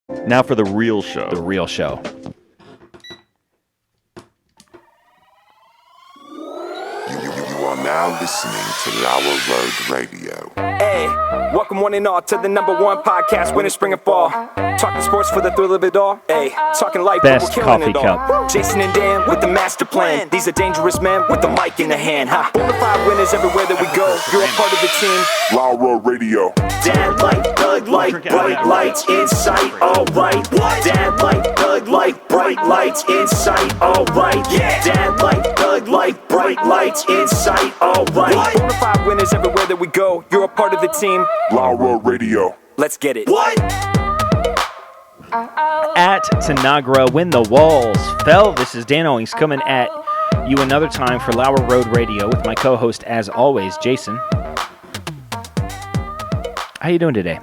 Now for the real show. The real show. You are now listening to LauerRoadRadio. Hey, welcome one and all to the #1 podcast, winter, spring, and fall. Talking sports for the thrill of it all. Hey, talking life, Best but we're killing coffee it all. cup. Jason and Dan with the master plan. These are dangerous men with the mic in the hand. Ha, bonafide winners everywhere that we go. You're a part of the team. LauerRoadRadio. Dad light, Doug light, bright lights in sight. All right. Dad light, Doug light, bright lights in sight. All right. Dad light, Doug light, bright lights in sight. All right. Bonafide winners everywhere that we go. You're a part of the team. LauerRoadRadio. Let's get it. What? At Tanagra, when the walls fell. This is Dan Owings coming at you another time for Lauer Road Radio with my co-host, as always, Jason. How you doing today?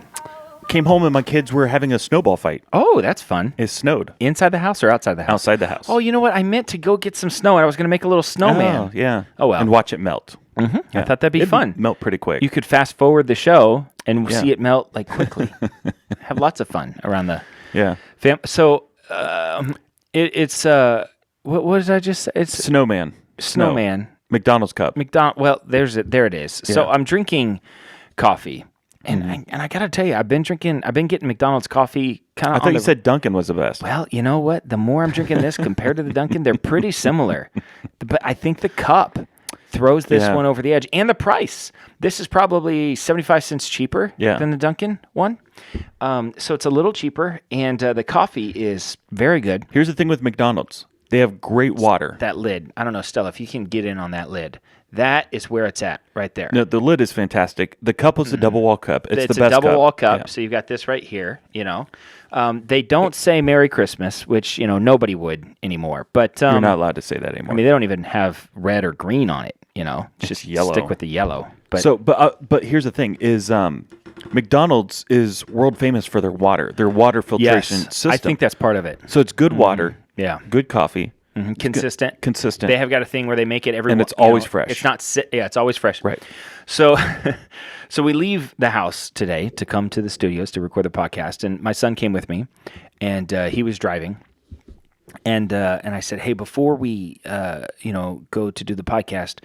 Came home and my kids were having a snowball fight. Oh, that's fun. It snowed. Inside the house or outside the house? Outside the house. Oh, you know what? I meant to go get some snow, and I was going to make a little snowman. Oh, yeah. Oh, well. And watch it melt. Mm-hmm. Yeah. I thought that'd be fun. Melt pretty quick. You could fast forward the show and Yeah. see it melt like quickly. Have lots of fun around the Yeah. So it's what did I just say? It's Snowman. snowman. McDonald's cup. Well, there it is. So Yeah. I'm drinking coffee, and I gotta tell you, I've been getting McDonald's coffee kind I of. thought you said Dunkin' was the best. Well, you know what? The more I'm drinking this compared to the Dunkin', they're pretty similar. But I think the cup throws this Yeah. one over the edge, and the price. This is probably 75 cents cheaper Yeah. than the Dunkin' one. So it's a little cheaper, and the coffee is very good. Here's the thing with McDonald's. They have great water. That lid, I don't know, Stella, if you can get in on that lid. That is where it's at, right there. No, the lid is fantastic. The cup was a double wall cup. It's the a best double wall cup. Yeah. So you've got this right here, They don't say Merry Christmas, which, nobody would anymore. But You're not allowed to say that anymore. I mean, they don't even have red or green on it, Just yellow. stick with the yellow. But But here's the thing: is McDonald's is world famous for their water filtration yes, system. I think that's part of it. So it's good water, Yeah. good coffee, Consistent. consistent. They have got a thing where they make it every And it's always fresh. It's not it's always fresh. Right. So so we leave the house today to come to the studios to record the podcast, and my son came with me, and he was driving. And I said, hey, before we go to do the podcast,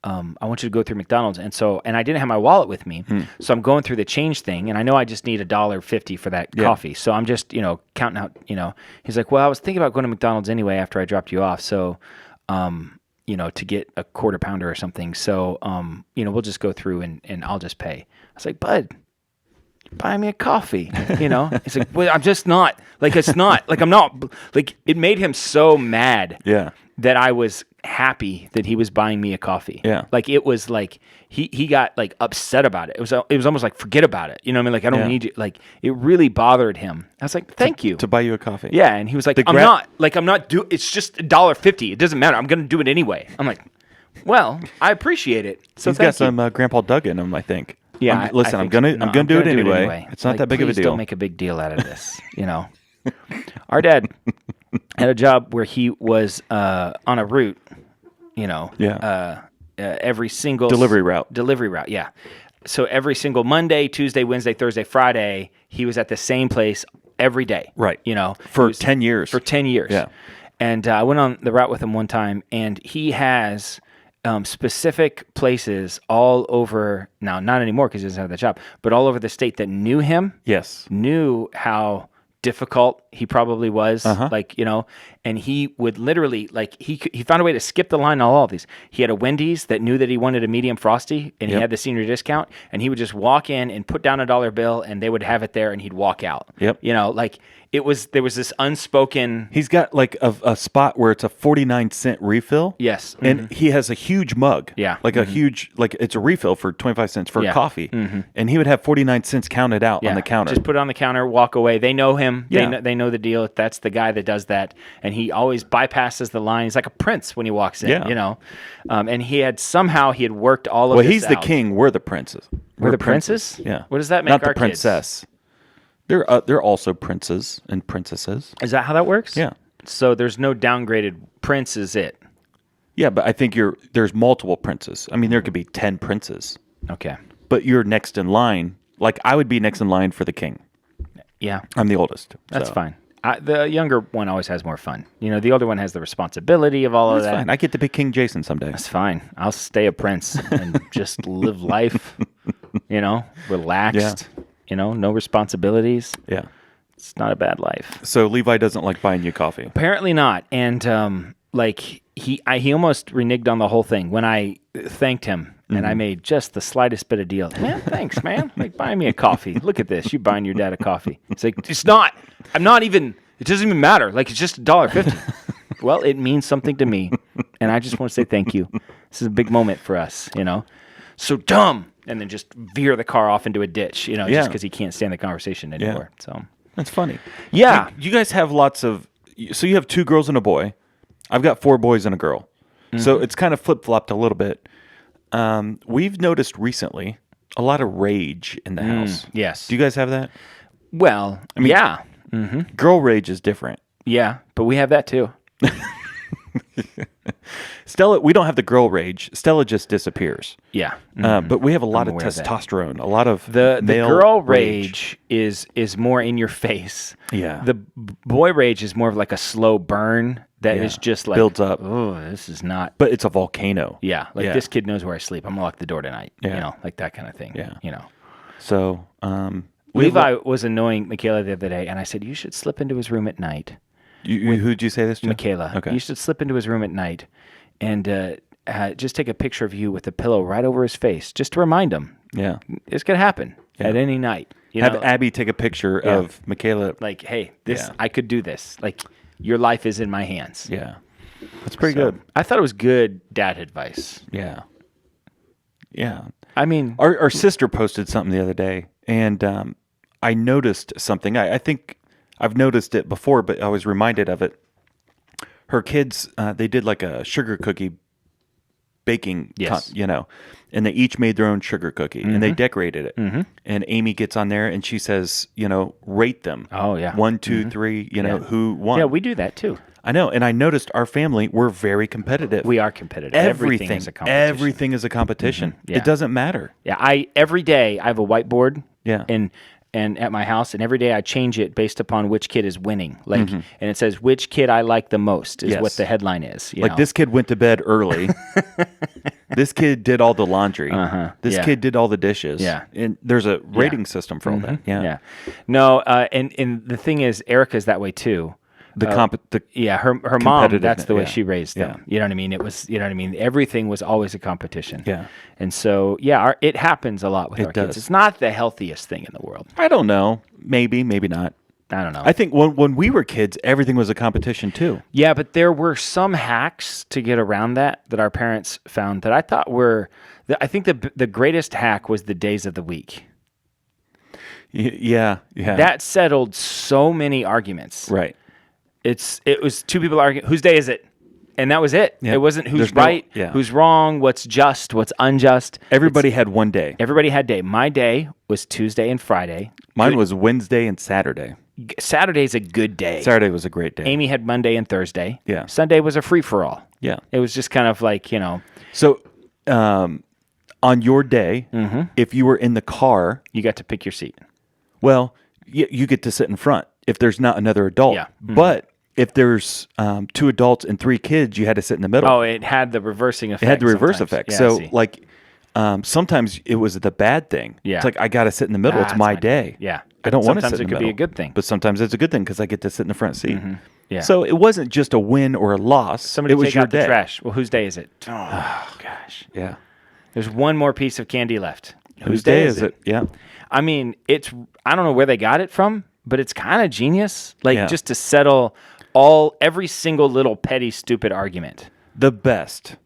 I want you to go through McDonald's. And I didn't have my wallet with me, so I'm going through the change thing, and I know I just need $1.50 for that coffee. So I'm just counting out. He's like, well, I was thinking about going to McDonald's anyway after I dropped you off. So to get a quarter pounder or something. So we'll just go through and I'll just pay. I was like, bud, buy me a coffee, He's like, well, I'm just not, it's not, I'm not, it made him so mad Yeah. that I was happy that he was buying me a coffee. Yeah. It was he got upset about it. It was almost like, forget about it. You know what I mean? I don't Yeah. need you. It really bothered him. I was like, thank you. To buy you a coffee. Yeah. And he was like, it's just $1.50. It doesn't matter. I'm going to do it anyway. I'm like, well, I appreciate it. So He's thank got some Grandpa Doug in him, I think. Yeah, Listen, I'm gonna do it anyway. It's not that big of a Please deal. don't make a big deal out of this. Our dad had a job where he was on a route. Every single Delivery route. Delivery route, yeah. So every single Monday, Tuesday, Wednesday, Thursday, Friday, he was at the same place every day. Right. For 10 years. For 10 years. Yeah. And I went on the route with him one time, and he has specific places all over, now not anymore because he doesn't have that job, but all over the state that knew him, Yes. knew how difficult he probably was, and he would literally, he found a way to skip the line on all of these. He had a Wendy's that knew that he wanted a medium frosty, and he had the senior discount, and he would just walk in and put down $1 bill, and they would have it there, and he'd walk out. Yep. There was this unspoken. He's got a spot where it's a 49-cent refill. Yes. And he has a huge mug. Yeah. A huge, it's a refill for 25 cents for Yeah. coffee. And he would have 49 cents counted out on the counter. Just put it on the counter, walk away. They know him. Yeah. They know the deal. That's the guy that does that. And he always bypasses the line. He's like a prince when he walks in, Yeah. And he had worked all of Well, this he's the out. king. We're the princes. We're the princes? Yeah. What does that make Not our the princess. They're also princes and princesses. kids? Is that how that works? Yeah. So there's no downgraded prince, is it? Yeah, but I think there's multiple princes. I mean, there could be 10 princes. Okay. But you're next in line. I would be next in line for the king. Yeah. I'm the oldest. That's so fine. The younger one always has more fun. The older one has the responsibility of all of That's that. fine. I get to be King Jason someday. That's fine. I'll stay a prince and just live life, relaxed, no responsibilities. Yeah. It's not a bad life. So Levi doesn't like buying you coffee. Apparently not. And he almost reneged on the whole thing when I thanked him and I made just the slightest bit of deal. Man, thanks, man. Like, buy me a coffee. Look at this. You buying your dad a coffee. It's like, it's not. I'm not even. It doesn't even matter. Like, it's just $1.50. Well, it means something to me. And I just want to say thank you. This is a big moment for us, So dumb. And then just veer the car off into a ditch, just because he can't stand the conversation anymore. So That's funny. Yeah. You guys have lots of. So you have 2 girls and a boy. I've got 4 boys and a girl. So it's kind of flip-flopped a little bit. We've noticed recently a lot of rage in the house. Yes. Do you guys have that? Well, yeah. Girl rage is different. Yeah, but we have that too. Stella, we don't have the girl rage. Stella just disappears. Yeah. But we have a lot of aware of that. testosterone, a lot of The male girl rage is more in your face. Yeah. The boy rage is more of like a slow burn that is just like builds up. Oh, this is not. But it's a volcano. Yeah, this kid knows where I sleep. I'm gonna lock the door tonight. Yeah. Like that kind of thing. Yeah. So Levi was annoying Michaela the other day, and I said you should slip into his room at night. Who'd you say this to? Michaela. Okay. You should slip into his room at night and just take a picture of you with a pillow right over his face, just to remind him. Yeah. It's gonna happen at any night. Have Abby take a picture of Michaela. Like, hey, I could do this. Like, your life is in my hands. Yeah. That's pretty good. I thought it was good dad advice. Yeah. Yeah. I mean, Our sister posted something the other day, and I noticed something. I think I've noticed it before, but I was reminded of it. Her kids, they did like a sugar cookie baking, Yes. and they each made their own sugar cookie, and they decorated it. And Amy gets on there, and she says, rate them. Oh, yeah. 1, 2, 3, who won. yeah, we do that too. I know, and I noticed our family, we're very competitive. We are competitive. Everything is a competition. Everything is a competition. Yeah. It doesn't matter. Yeah, every day I have a whiteboard. Yeah. And at my house, and every day I change it based upon which kid is winning. Like, and it says which kid I like the most is Yes. what the headline is. You know? This kid went to bed early. This kid did all the laundry. This Yeah. kid did all the dishes. Yeah. And there's a rating system for all that. Yeah. Yeah. No, and the thing is, Erica's that way too. Her mom, that's the way yeah. she raised them. Yeah. You know what I mean? It was, everything was always a competition. Yeah. And so, it happens a lot with our kids. does. It's not the healthiest thing in the world. I don't know. Maybe not. I don't know. I think when we were kids, everything was a competition too. Yeah, but there were some hacks to get around that our parents found that I thought I think the greatest hack was the days of the week. Yeah. That settled so many arguments. Right. It was 2 people arguing, whose day is it? And that was it. Yeah. It wasn't who's There's no- right, yeah. who's wrong, what's just, what's unjust. Everybody had one day. Everybody had day. My day was Tuesday and Friday. Mine was Wednesday and Saturday. Saturday's a good day. Saturday was a great day. Amy had Monday and Thursday. Yeah. Sunday was a free-for-all. Yeah. It was just kind of like, So, on your day, if you were in the car, you got to pick your seat. well, you get to sit in front if there's not another adult. Yeah. But if there's 2 adults and 3 kids, you had to sit in the middle. Oh, it had the reversing effect. It had the reverse sometimes. effect. Yeah, I So, see. like, sometimes it was the bad thing. Yeah. It's like, I got to sit in the middle. It's It's my day. Yeah. I don't want to sit Sometimes in it the could be middle. a good thing. But sometimes it's a good thing because I get to sit in the front seat. Yeah. So it wasn't just a win or a loss. Somebody it was take your out day. the trash. Well, whose day is it? Oh, gosh. Yeah. There's one more piece of candy left. Whose day is it? Yeah. I mean, I don't know where they got it from, but it's kind of genius. Like, Yeah. just to settle every single little petty, stupid argument. The best.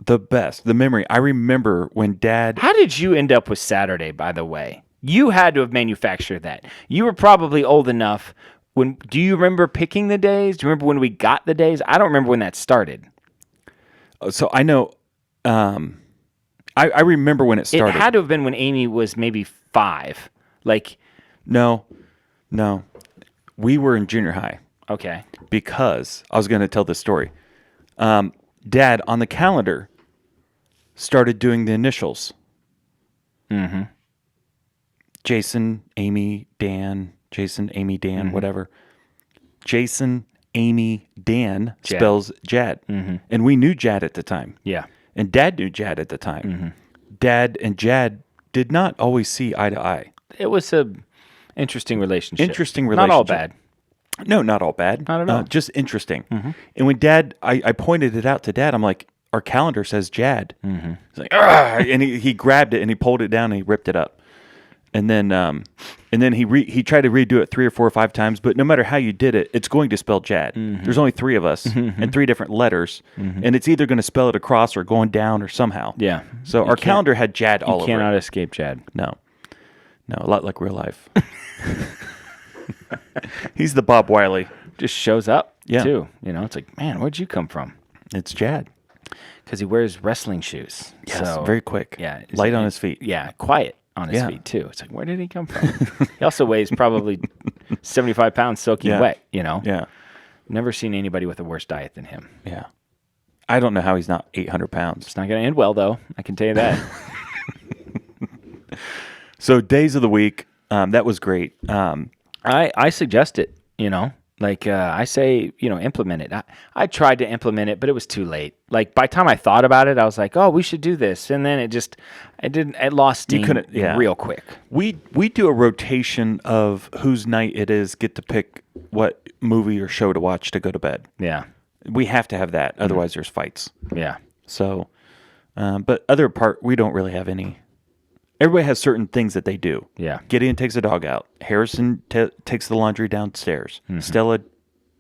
The memory. I remember when Dad. How did you end up with Saturday, by the way? You had to have manufactured that. You were probably old enough. Do you remember picking the days? Do you remember when we got the days? I don't remember when that started. So I know. I remember when it started. It had to have been when Amy was maybe 5. Like, No. We were in junior high okay. because I was going to tell this story. Dad on the calendar started doing the initials. Jason, Amy, Dan, Jason, Amy, Dan, whatever. Jason, Amy, Dan spells Jad. And we knew Jad at the time. Yeah. And Dad knew Jad at the time. Dad and Jad did not always see eye to eye. It was a interesting relationship. Not all bad. No, not all bad. Not at all. Just interesting. And when Dad, I pointed it out to Dad. I'm like, our calendar says Jad. He's like, "Argh!" And he grabbed it and he pulled it down and he ripped it up. And then he tried to redo it 3 or 4 or 5 times. But no matter how you did it, it's going to spell Jad. There's only 3 of us and 3 different letters, and it's either going to spell it across or going down or somehow. Yeah. So our calendar had Jad all over it. You cannot escape Jad. No, a lot like real life. He's the Bob Wiley. Just shows up, Yeah. too. You know, it's like, man, where'd you come from? It's Jad. Because he wears wrestling shoes. Yes, so, very quick. Yeah. Light on his feet. Yeah, quiet on his Yeah. feet, too. It's like, where did he come from? He also weighs probably 75 pounds soaking Yeah. wet, you know? Yeah. Never seen anybody with a worse diet than him. Yeah. I don't know how he's not 800 pounds. It's not going to end well, though. I can tell you that. So days of the week, that was great. I suggest it, you know? Like I say, you know, implement it. I tried to implement it, but it was too late. Like by the time I thought about it, I was like, oh, we should do this. And then it lost steam real quick. We do a rotation of whose night it is, get to pick what movie or show to watch to go to bed. Yeah. We have to have that. Otherwise there's fights. Yeah. So, but other part, we don't really have any. Everybody has certain things that they do. Yeah. Gideon takes the dog out. Harrison takes the laundry downstairs. Stella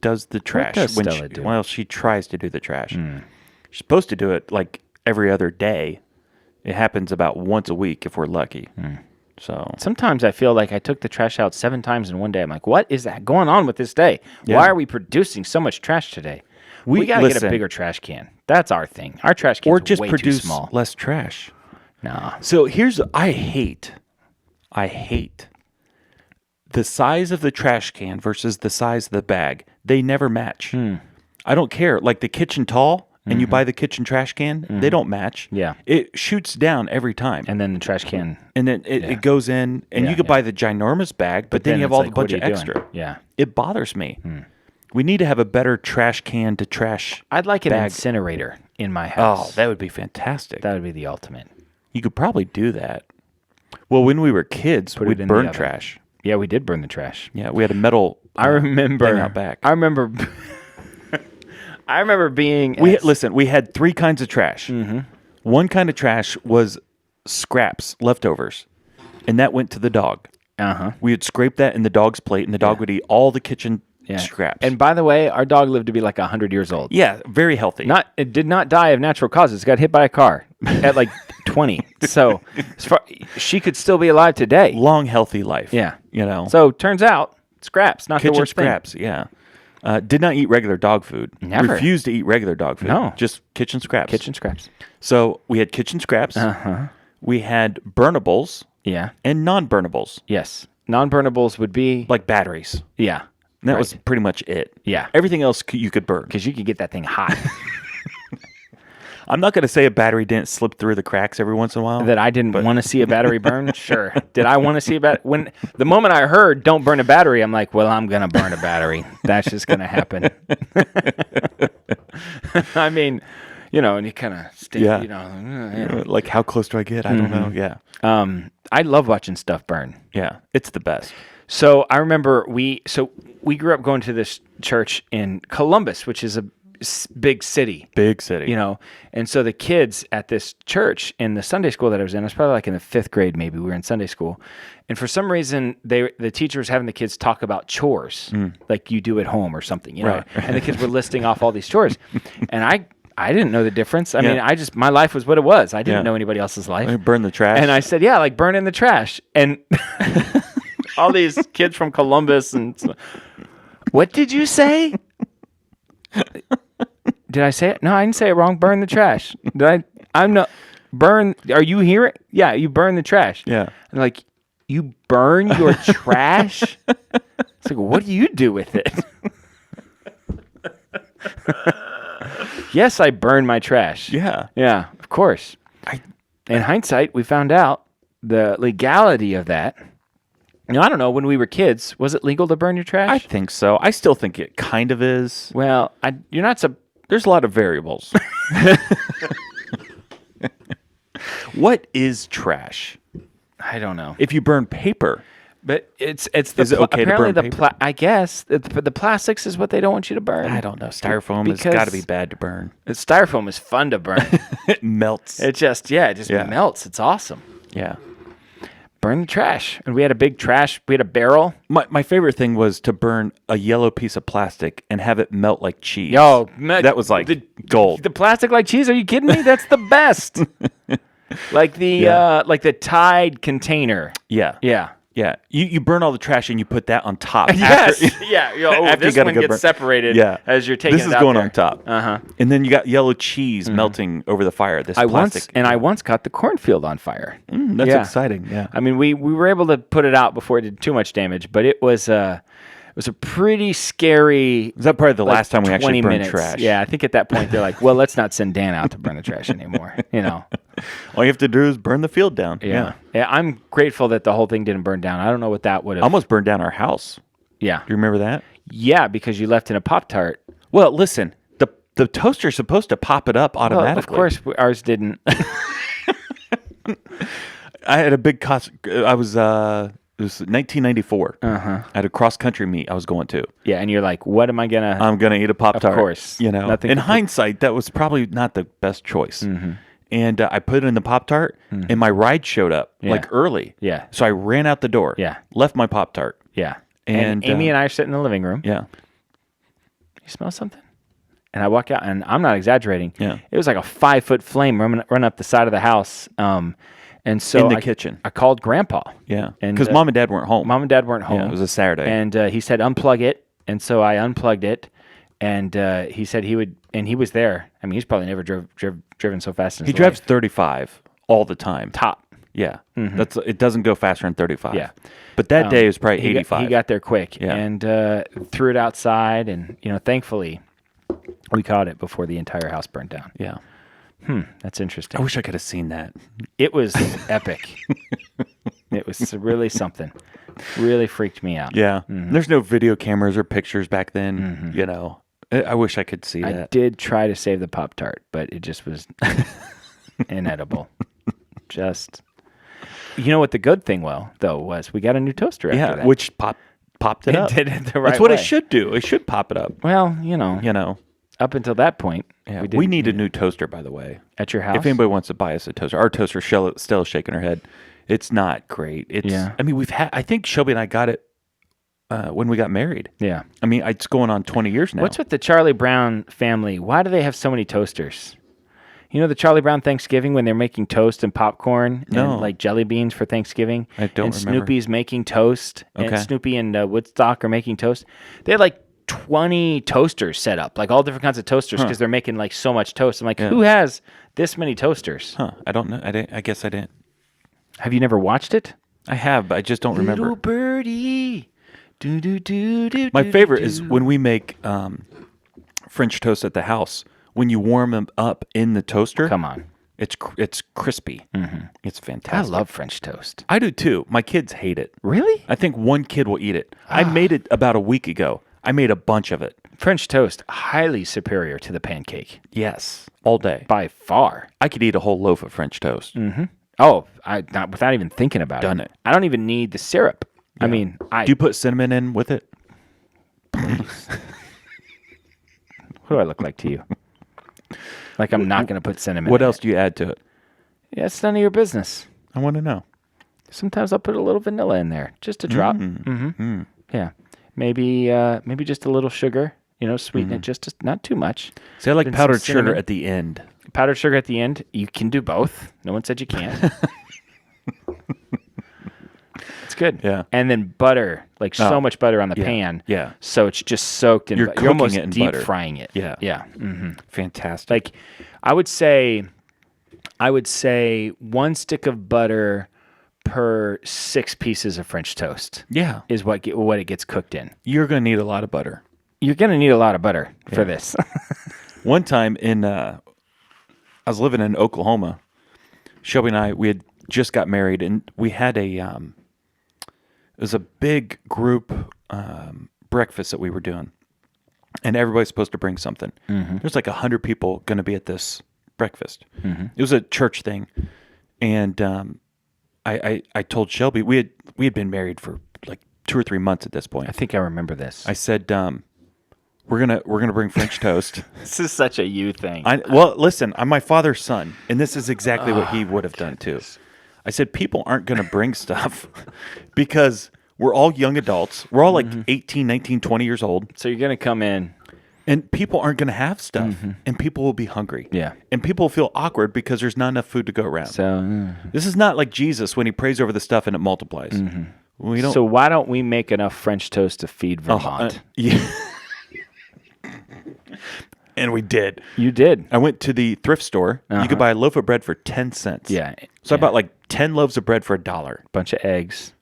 does the trash. does Stella do? Well, she tries to do the trash. She's supposed to do it like every other day. It happens about once a week if we're lucky. So Sometimes I feel like I took the trash out 7 times in one day. I'm like, what is that going on with this day? Yeah. Why are we producing so much trash today? We got to get a bigger trash can. That's our thing. Our trash cans or are just way produce too small. less trash. Nah. So I hate the size of the trash can versus the size of the bag. They never match. I don't care. Like the kitchen tall and you buy the kitchen trash can, they don't match. Yeah. It shoots down every time. And then the trash can. And then it goes in and Yeah, you could buy the ginormous bag, but then you have it's all like, the bunch what of are you doing? extra. Yeah. It bothers me. We need to have a better trash can to trash. I'd like an bag. incinerator in my house. Oh, that would be fantastic. That would be the ultimate. You could probably do that. Well, when we were kids, Put it we'd in the burn oven. trash. Yeah, we did burn the trash. Yeah, we had a metal. I remember. thing out back. I remember. I remember being. Listen. We had 3 kinds of trash. One kind of trash was scraps, leftovers, and that went to the dog. We would scrape that in the dog's plate, and the dog would eat all the kitchen scraps. And by the way, our dog lived to be like 100 years old. yeah, very healthy. It did not die of natural causes. Got hit by a car at like 20. So she could still be alive today. long, healthy life. Yeah. you know. So turns out scraps, not the kitchen worst scraps. Yeah. Did not eat regular dog food. Never. Refused to eat regular dog food. No. Just kitchen scraps. thing. Kitchen scraps. So we had kitchen scraps. We had burnables Yeah. and non-burnables, Yes. Non-burnables would be like batteries. yeah. And that was pretty much it. Yeah. Everything else you could burn. Because you could get that thing hot. I'm not going to say a battery didn't slip through the cracks every once in a while. That I didn't want to see a battery burn? Sure. Did I want to see a battery? When the moment I heard "don't burn a battery," I'm like, well, I'm gonna burn a battery. That's just gonna happen. I mean, you know, and you kind of stay, Yeah. you know. Like, how close do I get? I don't know. Yeah. I love watching stuff burn. Yeah. It's the best. So I remember we grew up going to this church in Columbus, which is a big city. Big city. You know, and so the kids at this church in the Sunday school that I was in, I was probably like in the 5th grade, maybe we were in Sunday school, and for some reason the teacher was having the kids talk about chores, like you do at home or something, you know, Right. and the kids were listing off all these chores, and I didn't know the difference. I Yeah. mean, my life was what it was. I didn't Yeah. know anybody else's life. Burn the trash. And I said, yeah, like burn in the trash, and all these kids from Columbus and what did you say? Did I say it? No, I didn't say it wrong. Burn the trash. I'm not burn. Are you hearing? Yeah, you burn the trash. Yeah. And like, you burn your trash? It's like, what do you do with it? Yes, I burn my trash. Yeah. Yeah, of course. In hindsight, we found out the legality of that No, I don't know. When we were kids, was it legal to burn your trash? I think so. I still think it kind of is. Well, you're not so. There's a lot of variables. What is trash? I don't know. If you burn paper, But it's the Is it okay to apparently burn the paper? I guess the plastics is what they don't want you to burn. I don't know. Styrofoam has got to be bad to burn. Styrofoam is fun to burn. It melts. It just melts. It's awesome. Yeah. Burn the trash. And we had a big trash. We had a barrel. My favorite thing was to burn a yellow piece of plastic and have it melt like cheese. That was like gold. The plastic like cheese? Are you kidding me? That's the best. Like the Tide container. Yeah. Yeah. Yeah. You burn all the trash and you put that on top. Yes. After- Yeah. after you This gotta one go gets burn- separated Yeah. as you're taking This it is out going there. on top. Uh-huh. And then you got yellow cheese melting over the fire. This I plastic. once caught the cornfield on fire. That's Yeah. exciting. Yeah. I mean, we were able to put it out before it did too much damage, but it was a pretty scary. Is that probably the last time we 20 actually burned minutes. trash? Yeah, I think at that point they're like, well, let's not send Dan out to burn the trash anymore. You know. All you have to do is burn the field down. Yeah. I'm grateful that the whole thing didn't burn down. I don't know what that would have. Almost burned down our house. Yeah. Do you remember that? Yeah, because you left in a Pop-Tart. Well, listen, the toaster's supposed to pop it up Well, automatically. of course, ours didn't. I had a big cost. I was it was 1994. Uh-huh. I had a cross country meet I was going to. Yeah, and you're like, what am I gonna? I'm gonna eat a Pop-Tart. Of course. You know. Nothing in to put- hindsight, that was probably not the best choice. And I put it in the Pop-Tart, and my ride showed up like early. Yeah. So I ran out the door. Yeah. Left my Pop-Tart. Yeah. And, Amy and I are sitting in the living room. Yeah. You smell something? And I walk out, and I'm not exaggerating. Yeah. It was like a 5-foot flame run up the side of the house. And so In the kitchen. I called Grandpa. Yeah. And Because Mom and Dad weren't home. Mom and Dad weren't home. Yeah, it was a Saturday. And he said, unplug it. And so I unplugged it. And he said he would, and he was there. I mean, he's probably never driven so fast in his He drives life. 35 all the time. Top. Yeah. It doesn't go faster than 35. Yeah. But that day was probably He 85. he got there quick. Yeah. And threw it outside. And, thankfully, we caught it before the entire house burned down. Yeah. That's I interesting. wish I could have seen that. It was epic. It was really something. Really freaked me out. Yeah. There's no video cameras or pictures back then, you know. I wish I could see I that. did try to save the Pop-Tart, but it just was inedible. Just, you know what the good thing, was we got a new toaster after Yeah, that. which popped it up. did it the right That's what way. it should do. It should pop it up, Well, you know. up until that point, Yeah. we, We didn't need a new toaster, by the way. at your house. If anybody wants to buy us a toaster. Our toaster still shaking her head. It's not great. It's Yeah. I mean, I think Shelby and I got it when we got married. Yeah. I mean, it's going on 20 years now. What's with the Charlie Brown family? Why do they have so many toasters? You know the Charlie Brown Thanksgiving when they're making toast and popcorn No. and like jelly beans for Thanksgiving? I don't and remember. Snoopy's making toast. Okay. And Snoopy and Woodstock are making toast. They had like 20 toasters set up, like all different kinds of toasters because they're making like so much toast. I'm like, who has this many toasters? Huh. I don't know. I guess I didn't. Have you never watched it? I have, but I just don't remember. Little birdie. Do, do, do, do, My do, favorite do. is when we make French toast at the house. When you warm them up in the toaster, Come on. it's crispy. It's I fantastic. love French toast. I do too. My kids hate it. Really? I think one kid will eat it. I made it about a week ago. I made a bunch of it. French toast, highly superior to the pancake. Yes, all day. By far. I could eat a whole loaf of French toast. Oh, not without even thinking about Done it. I don't even need the syrup. I mean, Do you put cinnamon in with it? what do I look like to you? Like I'm not going to put cinnamon. What in else it. do you add to it? Yeah, it's none of your business. I want to know. Sometimes I'll put a little vanilla in there, just a drop. Yeah, maybe just a little sugar. Sweeten it just not too much. See, I like Then some powdered sugar cinnamon. at the end. Powdered sugar at the end. You can do both. No one said you can't. It's good. Yeah. And then butter, like so Oh, much butter on the yeah, pan. yeah. So it's just soaked in. You're You're cooking almost it in deep butter. frying it. Yeah. Yeah. Fantastic. Like, I would say 1 stick of butter per 6 pieces of French toast yeah, is what it gets cooked in. you're going to need a lot of butter. You're gonna need a lot of butter for this. One time I was living in Oklahoma. Shelby and we had just got married, and we had a It was a big group breakfast that we were doing, and everybody's supposed to bring something. There's like 100 people going to be at this breakfast. It was a church thing, and I told Shelby we had been married for like 2 or 3 months at this point. I think I remember this. I said, we're gonna bring French toast. This is such a you thing. Well, listen, I'm my father's son, and this is exactly what he would have done too. I said, people aren't going to bring stuff because we're all young adults. We're all like 18, 19, 20 years old. So you're going to come in. And people aren't going to have stuff, and people will be hungry. Yeah. And people will feel awkward because there's not enough food to go around. So this is not like Jesus when he prays over the stuff and it multiplies. We don't. So why don't we make enough French toast to feed Vermont? Yeah. And we did. You did. I went to the thrift store. You could buy a loaf of bread for 10 cents. Yeah. So I bought like 10 loaves of bread for $1. Bunch of eggs.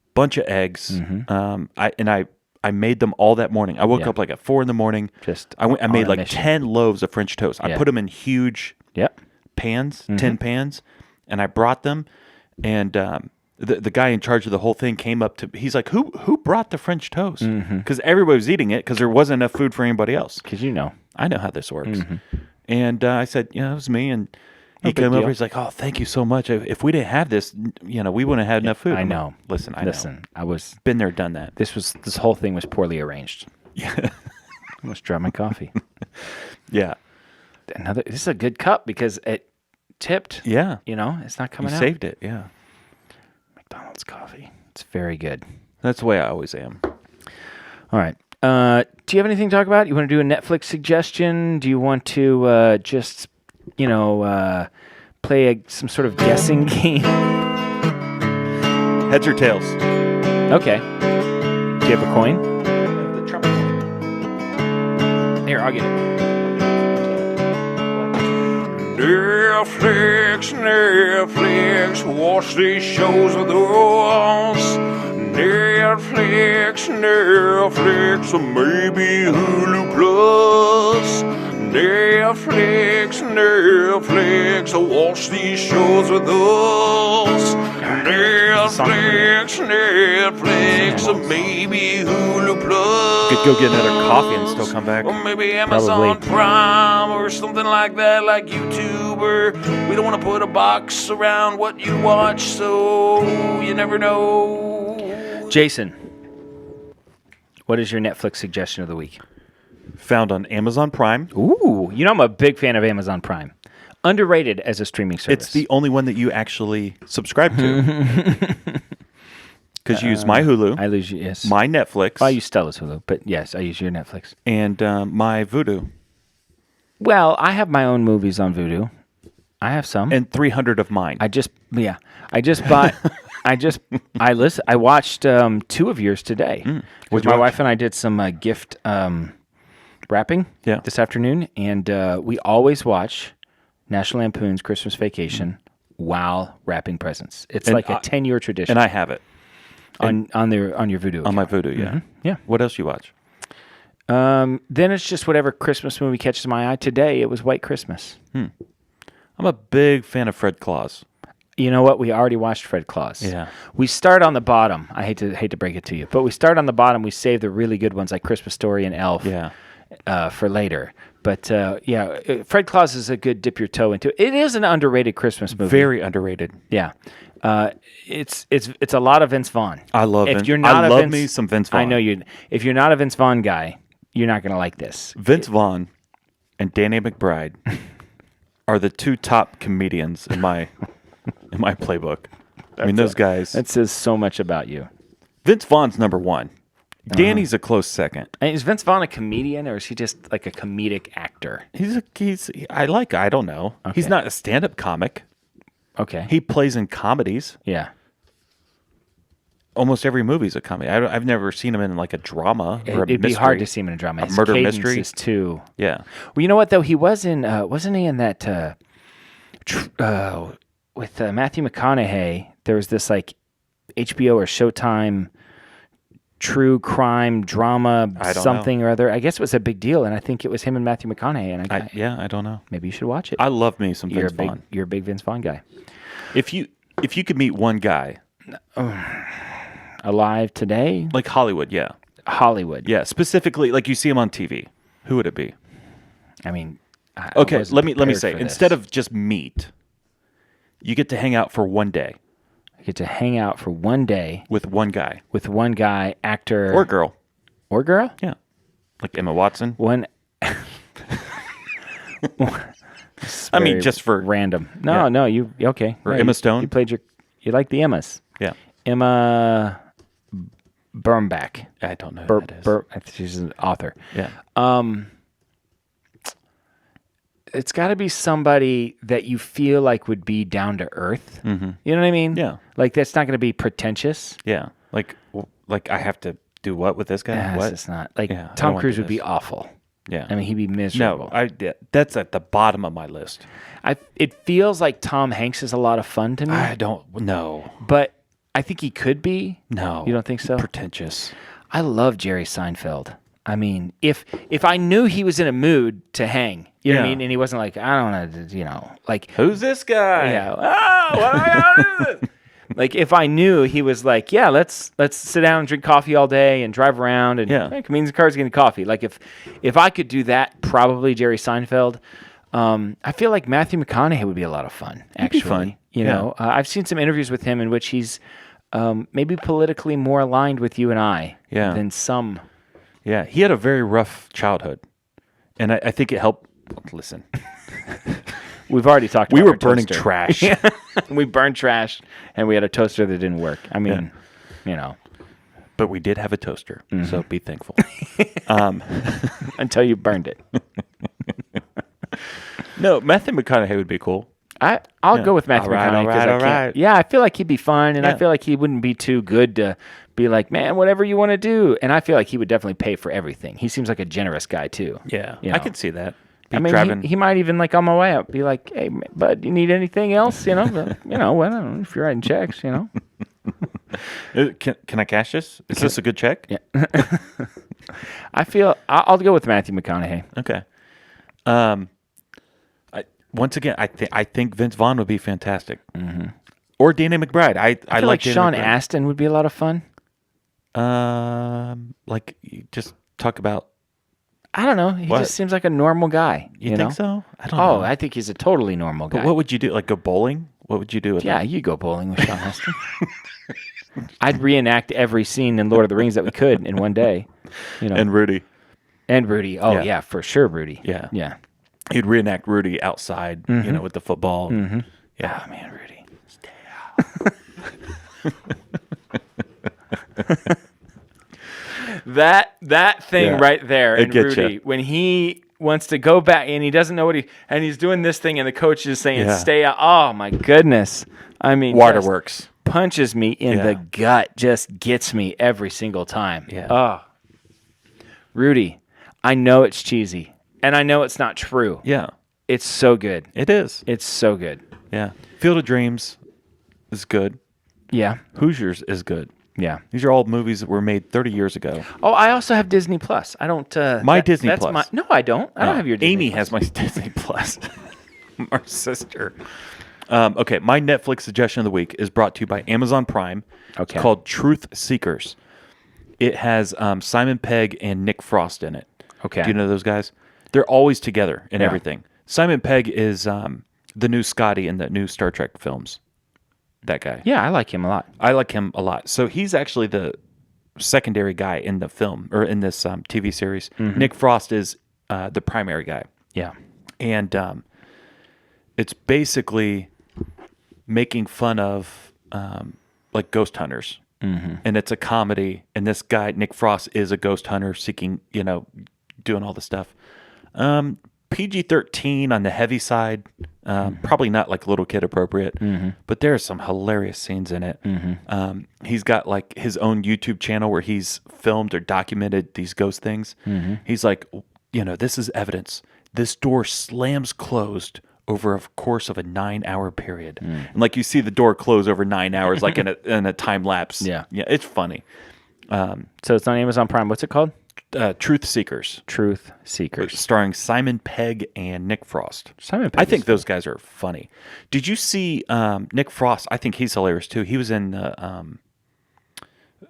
I made them all that morning. I woke up like at 4 in the morning. I made like 10 loaves of French toast. I put them in huge pans, tin pans, and I brought them. And the guy in charge of the whole thing came up to. He's like, "Who brought the French toast?" Because everybody was eating it because there wasn't enough food for anybody else. Because I know how this works. And I said, "Yeah, it was me." And he came over. He's like, "Oh, thank you so much. If we didn't have this, we wouldn't have had enough food." I know. Listen, I was been there, done that. This whole thing was poorly arranged. Yeah. Almost dropped my coffee. Yeah. This is a good cup because it tipped. Yeah. It's not coming out. You saved it. Yeah. McDonald's coffee. It's very good. That's the way I always am. All right. Do you have anything to talk about? You want to do a Netflix suggestion? Do you want to just, play some sort of guessing game? Heads or tails? Okay. Do you have a coin? The trumpet. Here, I'll get it. Netflix, watch these shows with us. Netflix, or maybe Hulu Plus. Netflix, watch these shows with us. Netflix, or maybe Hulu Plus. Could go get another coffee and still come back. Or maybe Amazon Prime or something like that, like YouTube. Or we don't want to put a box around what you watch, so you never know. Jason, what is your Netflix suggestion of the week? Found on Amazon Prime. Ooh, I'm a big fan of Amazon Prime. Underrated as a streaming service. It's the only one that you actually subscribe to. Because you use my Hulu. I use yes. My Netflix. I use Stella's Hulu, but yes, I use your Netflix. And my Vudu. Well, I have my own movies on Vudu. I have some. And 300 of mine. I just bought. I watched 2 of yours today. My wife and I did some gift wrapping this afternoon, and we always watch National Lampoon's Christmas Vacation while wrapping presents. It's like a 10-year tradition. And I have it. On your Vudu account. On my Vudu, yeah. Yeah. What else you watch? Then it's just whatever Christmas movie catches my eye. Today, it was White Christmas. I'm a big fan of Fred Claus. You know what? We already watched Fred Claus. Yeah. We start on the bottom. I hate to break it to you, but we start on the bottom. We save the really good ones like Christmas Story and Elf for later. But Fred Claus is a good dip your toe into. It is an underrated Christmas movie. Very underrated. Yeah. It's a lot of Vince Vaughn. I love Vince. I love me some Vince Vaughn. I know you. If you're not a Vince Vaughn guy, you're not going to like this. Vince Vaughn and Danny McBride are the 2 top comedians in my playbook. Those guys. That says so much about you. Vince Vaughn's number 1. Danny's a close second. And is Vince Vaughn a comedian, or is he just like a comedic actor? I don't know. Okay. He's not a stand-up comic. Okay. He plays in comedies. Yeah. Almost every movie's a comedy. I've never seen him in like a drama or a It'd mystery. be hard to see him in a drama. A His murder cadence mystery. is too. Yeah. Well, you know what though? He was in. Wasn't he in that? With Matthew McConaughey, there was this like HBO or Showtime true crime drama something or other. I guess it was a big deal, and I think it was him and Matthew McConaughey. And I don't know. Maybe you should watch it. I love me some Vince Vaughn. You're a big Vince Vaughn guy. If you could meet one guy, I alive today? Like Hollywood, yeah. Hollywood. Yeah, specifically, like you see him on TV. Who would it be? I mean, I Okay, wasn't let me prepared say, for instead this. of just meat, you get to hang out for one day I get to hang out for one day with one guy with one guy, actor or girl. or girl. Yeah, like Emma Watson. One. I mean, Very just for random. Yeah. No, you okay? Or No, Emma you- Stone? You played you like the Emmas. yeah. Emma Birnbach. I don't know who that is. I think she's an author. Yeah, It's got to be somebody that you feel like would be down to earth. Mm-hmm. You know what I mean? Yeah. Like that's not going to be pretentious. yeah. Like I have to do what with this guy? What? It's not like Yeah, I don't Tom wanna Cruise do would be this. awful. Yeah. I mean, he'd be miserable. No, that's at the bottom of my list. It feels like Tom Hanks is a lot of fun to me, I don't know. but I think he could be. No, You don't think so? Pretentious. I love Jerry Seinfeld. I mean, if I knew he was in a mood to hang, you know what I Yeah. mean, and he wasn't like, I don't want to, like, Who's this guy? yeah, oh, what I gotta do? Like if I knew he was like, yeah, let's sit down and drink coffee all day and drive around and Yeah. hey, convenience cars getting coffee. Like if I could do that, probably Jerry Seinfeld. I feel like Matthew McConaughey would be a lot of fun. Actually, be fun. You Yeah. know, I've seen some interviews with him in which he's maybe politically more aligned with you and I Yeah. than some. Yeah, he had a very rough childhood, and I think it helped. Listen, We've already talked. we about were our burning toaster. trash. We burned trash, and we had a toaster that didn't work. I mean, you know, But we did have a toaster, so be thankful. until you burned it. No, Matthew McConaughey would be cool. I'll go with Matthew All right, McConaughey. all 'cause right, I all can't- right. Yeah, I feel like he'd be fun, and I Yeah. feel like he wouldn't be too good to be like, man, whatever you want to do. And I feel like he would definitely pay for everything. He seems like a generous guy too. Yeah, You I know. could see that. Be I mean, driving. he might even like on my way out be like, hey, bud, you need anything else? You know, well, I don't know if you're writing checks, you know. Can I cash this? Is this a good check? Yeah. I feel I'll go with Matthew McConaughey. Okay. Once again, I think Vince Vaughn would be fantastic. Mm-hmm. Or Danny McBride. I feel like Danny Sean McBride. Astin would be a lot of fun. Like you just talk about. I don't know. He What? just seems like a normal guy. You, You think know? so? I don't know. Oh, I think he's a totally normal guy. But what would you do? Like go bowling? What would you do with Yeah, him? you go bowling with Sean Astin. I'd reenact every scene in Lord of the Rings that we could in one day. You know, And Rudy. and Rudy. Oh Yeah. yeah, for sure, Rudy. Yeah. yeah. He'd reenact Rudy outside, you know, with the football. Mm-hmm. Yeah. Oh man, Rudy. That thing Yeah. right there, It and gets ya. Rudy, when he wants to go back and he doesn't know and he's doing this thing, and the coach is saying, Yeah. "Stay out." Oh my goodness! I mean, just Waterworks. punches me in Yeah. the gut, just gets me every single time. Yeah. Oh, Rudy, I know it's cheesy, and I know it's not true. Yeah. It's so good. It is. It's so good. Yeah. Field of Dreams is good. Yeah, Hoosiers is good. yeah. These are all movies that were made 30 years ago. Oh, I also have Disney Plus. I don't. My Disney that's Plus. No, I don't. I don't have your Disney Amy Plus. has my Disney Plus. Our sister. Okay, my Netflix suggestion of the week is brought to you by Amazon Prime. Okay. It's called Truth Seekers. It has Simon Pegg and Nick Frost in it. Okay. Do you know those guys? They're always together in Yeah. everything. Simon Pegg is the new Scotty in the new Star Trek films. That guy. Yeah, I like him a lot. I like him a lot. So he's actually the secondary guy in the film or in this TV series. Mm-hmm. Nick Frost is the primary guy. Yeah. And it's basically making fun of like ghost hunters. Mm-hmm. And it's a comedy. And this guy, Nick Frost, is a ghost hunter seeking, doing all the stuff. PG-13 on the heavy side. Probably not like little kid appropriate, but there are some hilarious scenes in it. He's got like his own YouTube channel where he's filmed or documented these ghost things. He's like, this is evidence. This door slams closed over a course of a 9-hour period. And like you see the door close over 9 hours, like in a time lapse. Yeah. Yeah. It's funny. So it's on Amazon Prime. What's it called? Truth Seekers, Truth Seekers. starring Simon Pegg and Nick Frost. Simon Pegg I is think those guys are funny. Did you see Nick Frost? I think he's hilarious too. He was in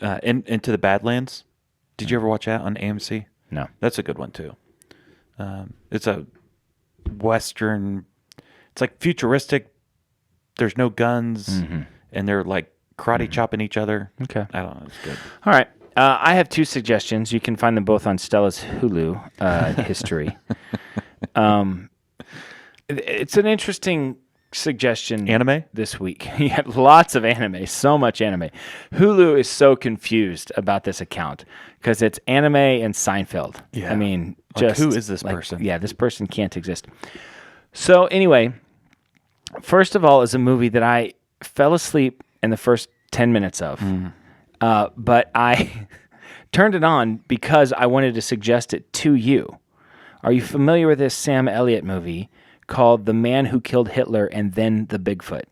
Into the Badlands. Did you ever watch that on AMC? No. That's a good one too. It's a Western. It's like futuristic. There's no guns, and they're like karate chopping each other. Okay. I don't know. It's good. All right. I have 2 suggestions. You can find them both on Stella's Hulu history. It's an interesting suggestion. Anime? This week. You have lots of anime. So much anime. Hulu is so confused about this account because it's anime and Seinfeld. Yeah. I mean, Like, just who is this person? Yeah, this person can't exist. So anyway, first of all, is a movie that I fell asleep in the first 10 minutes of. But I turned it on because I wanted to suggest it to you. Are you familiar with this Sam Elliott movie called The Man Who Killed Hitler and Then the Bigfoot?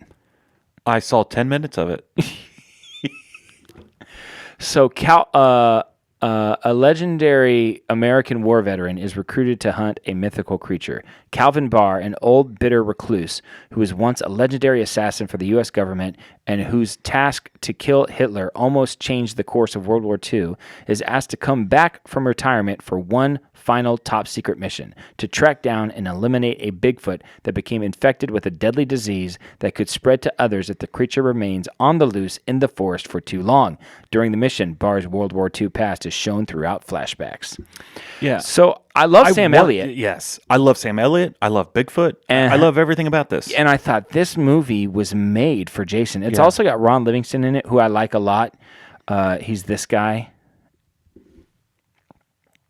I saw 10 minutes of it. So a legendary American war veteran is recruited to hunt a mythical creature. Calvin Barr, an old, bitter recluse who was once a legendary assassin for the U.S. government and whose task to kill Hitler almost changed the course of World War II, is asked to come back from retirement for one final top-secret mission, to track down and eliminate a Bigfoot that became infected with a deadly disease that could spread to others if the creature remains on the loose in the forest for too long. During the mission, Barr's World War II past is shown throughout flashbacks. Yeah. So I love Sam Elliott. Yes. I love Sam Elliott. I love Bigfoot. I love everything about this. And I thought this movie was made for Jason. It's also got Ron Livingston in it, who I like a lot. He's this guy.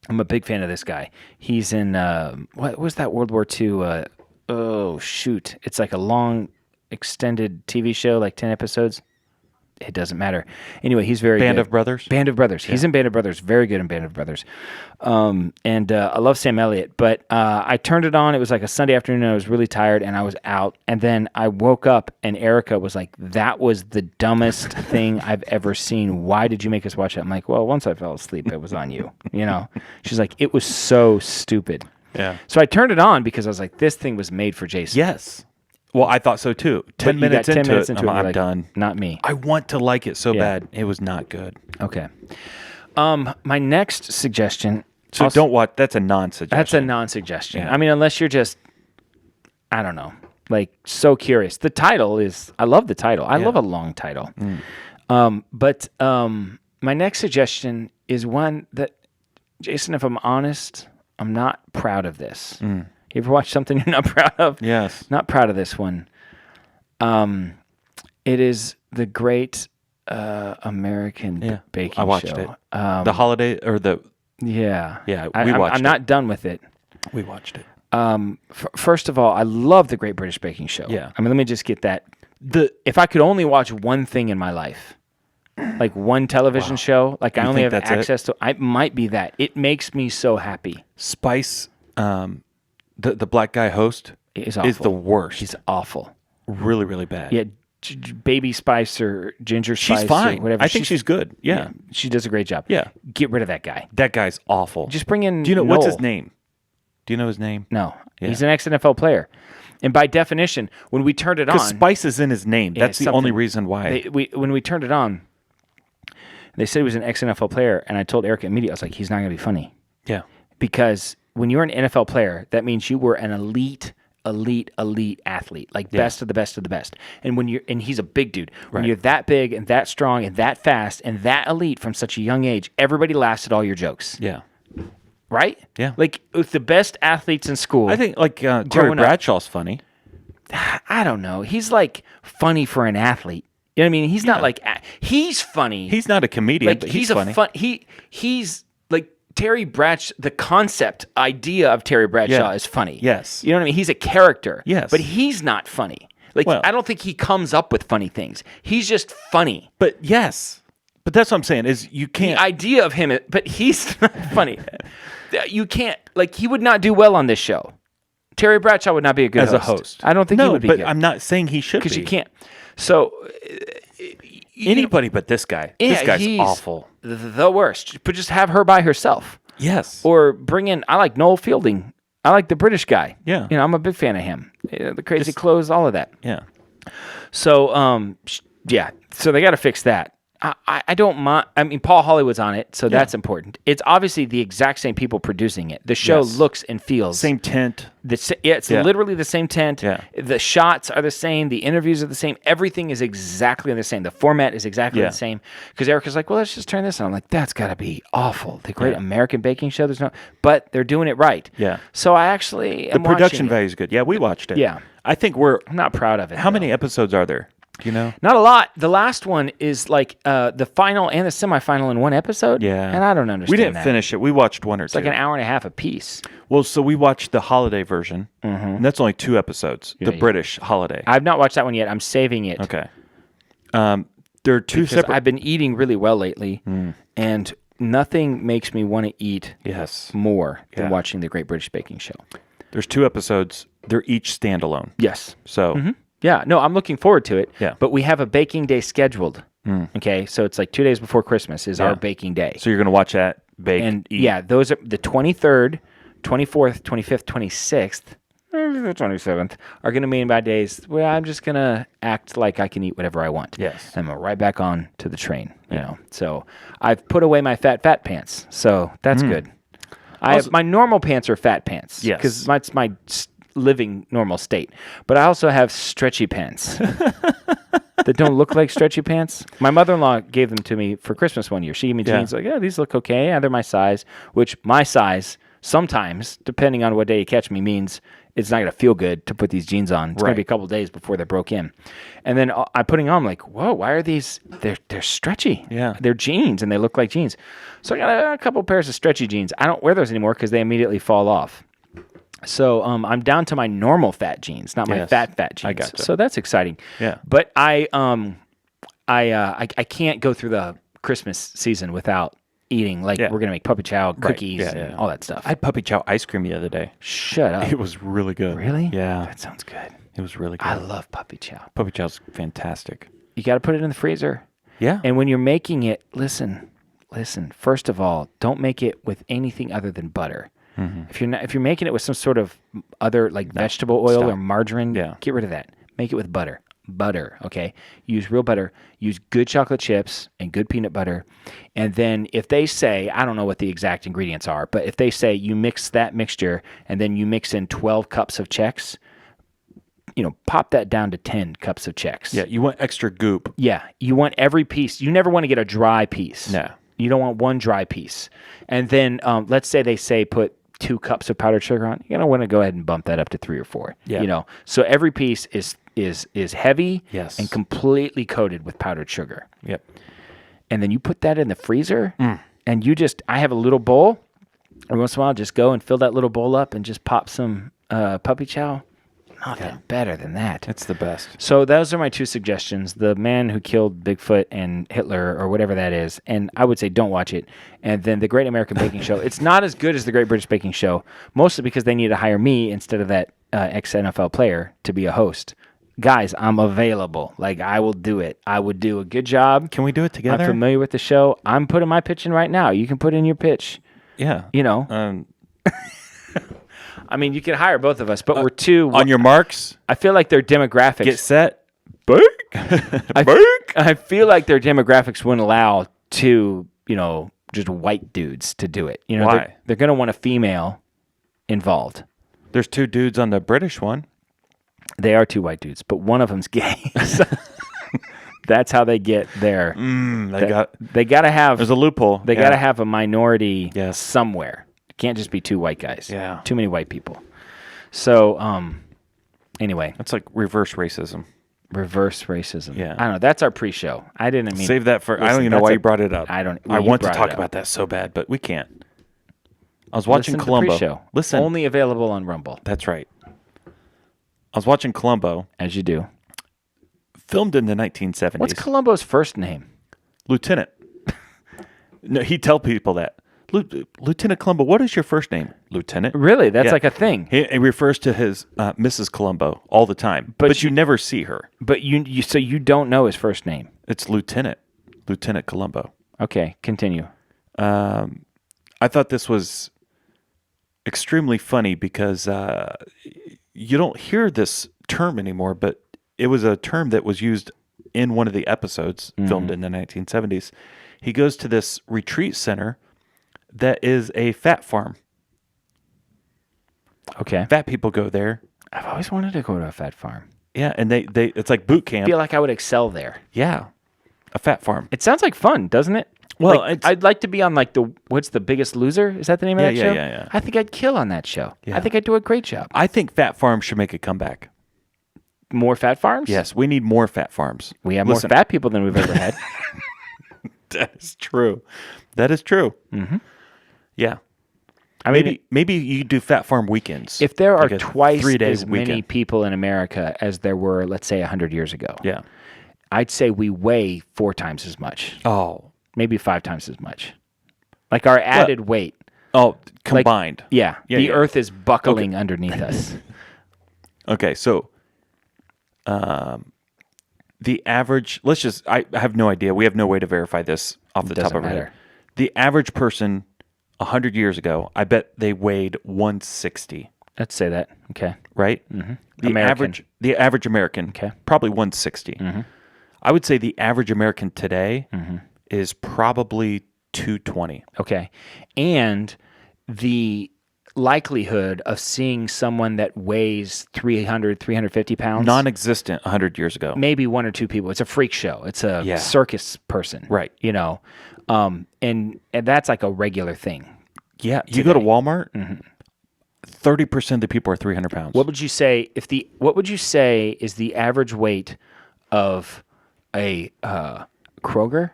I'm a big fan of this guy. He's in, what was that World War II? Oh, shoot. It's like a long, extended TV show, like 10 episodes. It doesn't matter. Anyway, he's very Band good. of Brothers? Band of Brothers. He's in Band of Brothers. Very good in Band of Brothers. And I love Sam Elliott. But I turned it on. It was like a Sunday afternoon. I was really tired, and I was out. And then I woke up, and Erica was like, that was the dumbest thing I've ever seen. Why did you make us watch it? I'm like, well, once I fell asleep, it was on you. You know? She's like, it was so stupid. Yeah. So I turned it on because I was like, this thing was made for Jason. Yes. Well, I thought so too. 10 minutes into it, I'm like, done. Not me. I want to like it so bad. It was not good. Okay. My next suggestion. So don't watch. That's a non-suggestion. That's a non-suggestion. Yeah. I mean, unless you're just, I don't know, like so curious. The title is, I love the title. I love a long title. But my next suggestion is one that, Jason, if I'm honest, I'm not proud of this. You ever watch something you're not proud of? Yes. Not proud of this one. It is the Great American Baking Show. I watched it. The holiday or the Yeah. Yeah, I'm watched it. not done with it. We watched it. First of all, I love the Great British Baking Show. Yeah. I mean, let me just get that. If I could only watch one thing in my life, like one television show, like I only think have that's it? access to, it might be that. It makes me so happy. Spice, the black guy host Is is the worst. He's awful. really, really bad. Yeah, Baby Spice or Ginger Spice. She's fine. Or whatever. I think she's good. Yeah. She does a great job. Yeah. Get rid of that guy. That guy's awful. Just bring in Do you know what's his Noel. name? Do you know his name? No. Yeah. He's an ex-NFL player. And by definition, when we turned it on... Because Spice is in his name. That's the only reason why. When we turned it on, they said he was an ex-NFL player, and I told Erica immediately, I was like, he's not going to be funny. Yeah. Because when you're an NFL player, that means you were an elite athlete, like best of the best of the best. And and he's a big dude. When you're that big and that strong and that fast and that elite from such a young age, everybody laughs at all your jokes. Yeah. Right? Yeah. Like with the best athletes in school. I think like Terry Growing up. Bradshaw's funny. I don't know. He's like funny for an athlete. You know what I mean? He's not like he's funny. He's not a comedian, like but he's funny. He's like Terry Bradshaw. The concept idea of Terry Bradshaw is funny. Yes. You know what I mean? He's a character. Yes. But he's not funny. Like Well- I don't think he comes up with funny things. He's just funny. But yes. But that's what I'm saying is you can't. The idea of him, but he's not funny. You can't, like, he would not do well on this show. Terry Bradshaw would not be a good as host. a host. I don't think he would be but good. I'm not saying he should be. Because you can't. So, Anybody but this guy. yeah, This guy's he's awful. The worst. But just have her by herself. Yes. Or bring in, I like Noel Fielding. I like the British guy. Yeah. You know, I'm a big fan of him. The crazy clothes, all of that. Yeah. So, yeah. So they got to fix that. I don't mind. I mean, Paul Hollywood's on it, so that's important. It's obviously the exact same people producing it. The show looks and feels Same tent. It's literally the same tent. Yeah. The shots are the same. The interviews are the same. Everything is exactly the same. The format is exactly the same. Because Erica's like, well, let's just turn this on. I'm like, that's got to be awful. The Great American Baking Show. But they're doing it right. Yeah. So I actually The production value is good. Yeah, we watched it. Yeah. I think I'm not proud of it. How many episodes are there? Do you know? Not a lot. The last one is like the final and the semifinal in one episode. Yeah. And I don't understand We didn't that. finish it. We watched one or two. It's like an hour and a half a piece. Well, so we watched the holiday version, and that's only 2 episodes. The British holiday. I've not watched that one yet. I'm saving it. Okay. There are two Because separate. I've been eating really well lately, and nothing makes me want to eat more than watching the Great British Baking Show. There's 2 episodes. They're each standalone. Yes. So Yeah. No, I'm looking forward to it. Yeah. But we have a baking day scheduled. Okay. So it's like 2 days before Christmas is our baking day. So you're going to watch that, bake, And eat. yeah, those are the 23rd, 24th, 25th, 26th, the 27th are going to be my days where I'm just going to act like I can eat whatever I want. Yes. And I'm right back on to the train, you know. So I've put away my fat pants. So that's good. My normal pants are fat pants. Yes. Because that's my living normal state. But I also have stretchy pants. That don't look like stretchy pants. My mother-in-law gave them to me for Christmas one year. She gave me jeans like, yeah, these look okay. Yeah, they're my size, which my size sometimes, depending on what day you catch me, means it's not going to feel good to put these jeans on. It's going to be a couple days before they're broke in. And then I'm putting on, I'm like, whoa, why are these? They're stretchy. Yeah. They're jeans, and they look like jeans. So I got a couple pairs of stretchy jeans. I don't wear those anymore because they immediately fall off. So I'm down to my normal fat jeans, not my fat jeans. I gotcha. So that's exciting. Yeah. But I can't go through the Christmas season without eating. Like we're gonna make puppy chow, cookies, and all that stuff. I had puppy chow ice cream the other day. Shut up. It was really good. Really? Yeah. That sounds good. It was really good. I love puppy chow. Puppy chow's fantastic. You got to put it in the freezer. Yeah. And when you're making it, listen. First of all, don't make it with anything other than butter. If you're making it with some sort of other like vegetable oil or margarine, get rid of that. Make it with butter. Butter, okay? Use real butter. Use good chocolate chips and good peanut butter. And then if they say, I don't know what the exact ingredients are, but if they say you mix that mixture and then you mix in 12 cups of Chex, pop that down to 10 cups of Chex. Yeah, you want extra goop. Yeah, you want every piece. You never want to get a dry piece. No. You don't want one dry piece. And then let's say they say put 2 cups of powdered sugar on. You're going to want to go ahead and bump that up to 3 or 4. Yeah. So every piece is heavy and completely coated with powdered sugar. Yep. And then you put that in the freezer and I have a little bowl. Every once in a while, just go and fill that little bowl up and just pop some puppy chow. Nothing better than that. It's the best. So those are my 2 suggestions. The Man Who Killed Bigfoot and Hitler or whatever that is. And I would say don't watch it. And then The Great American Baking Show. It's not as good as The Great British Baking Show, mostly because they need to hire me instead of that ex-NFL player to be a host. Guys, I'm available. Like, I will do it. I would do a good job. Can we do it together? I'm familiar with the show. I'm putting my pitch in right now. You can put in your pitch. Yeah. I mean, you could hire both of us, but we're 2. On your marks, I feel like their demographics. get set. I feel like their demographics wouldn't allow 2, just white dudes to do it. Why? They're going to want a female involved. There's 2 dudes on the British one. They are 2 white dudes, but one of them's gay. So that's how they get there. They got to have. There's a loophole. They got to have a minority Yes. somewhere. It can't just be 2 white guys. Yeah. Too many white people. So, anyway. That's like reverse racism. Reverse racism. Yeah. I don't know. That's our pre-show. I didn't mean. Save that for. I listen, don't even know that's why a- you brought it up. I don't. I you want to brought talk it up. about that so bad, but we can't. I was watching Listen to the Columbo. pre-show. Listen. Only available on Rumble, That's right. I was watching Columbo, as you do. filmed in the 1970s. What's Columbo's first name? Lieutenant. No, he'd tell people that. Lieutenant Columbo, what is your first name? Lieutenant. Really? That's Yeah. like a thing. He refers to his Mrs. Columbo all the time, but you never see her. But so you don't know his first name. It's Lieutenant Columbo. Okay, continue. I thought this was extremely funny because you don't hear this term anymore, but it was a term that was used in one of the episodes filmed in the 1970s. He goes to this retreat center that is a fat farm. Okay. Fat people go there. I've always wanted to go to a fat farm. Yeah, and they it's like boot I camp. feel like I would excel there. Yeah, a fat farm. It sounds like fun, doesn't it? Well, Like, I'd like to be on like what's the Biggest Loser? Is that the name of that Yeah, show? yeah. I think I'd kill on that show. Yeah. I think I'd do a great job. I think fat farms should make a comeback. More fat farms? Yes, we need more fat farms. We have Listen, more fat people than we've ever had. That is true. That is true. Mm-hmm. Yeah. I mean, Maybe you do fat farm weekends. if there are like a twice 3-day as many weekend. people in America as there were, let's say, 100 years ago, Yeah. I'd say we weigh 4 times as much, Oh. maybe 5 times as much. Like our added weight. Oh, combined. Yeah. Yeah, the yeah. earth is buckling underneath us. Okay, so the average, I have no idea. We have no way to verify this off the top Doesn't of our head. matter. The average person 100 years ago, I bet they weighed 160, Let's say that. Okay. right? Mm-hmm. American. The average American, Okay. probably 160. I would say the average American today is probably 220. Okay. And the likelihood of seeing someone that weighs 300, 350 pounds, Non-existent 100 years ago. maybe 1 or 2 people. It's a freak show. It's a Yeah. circus person. Right. You know, and that's like a regular thing. Yeah, you go to Walmart, 30% of the people are 300 pounds. What would you say what would you say is the average weight of a Kroger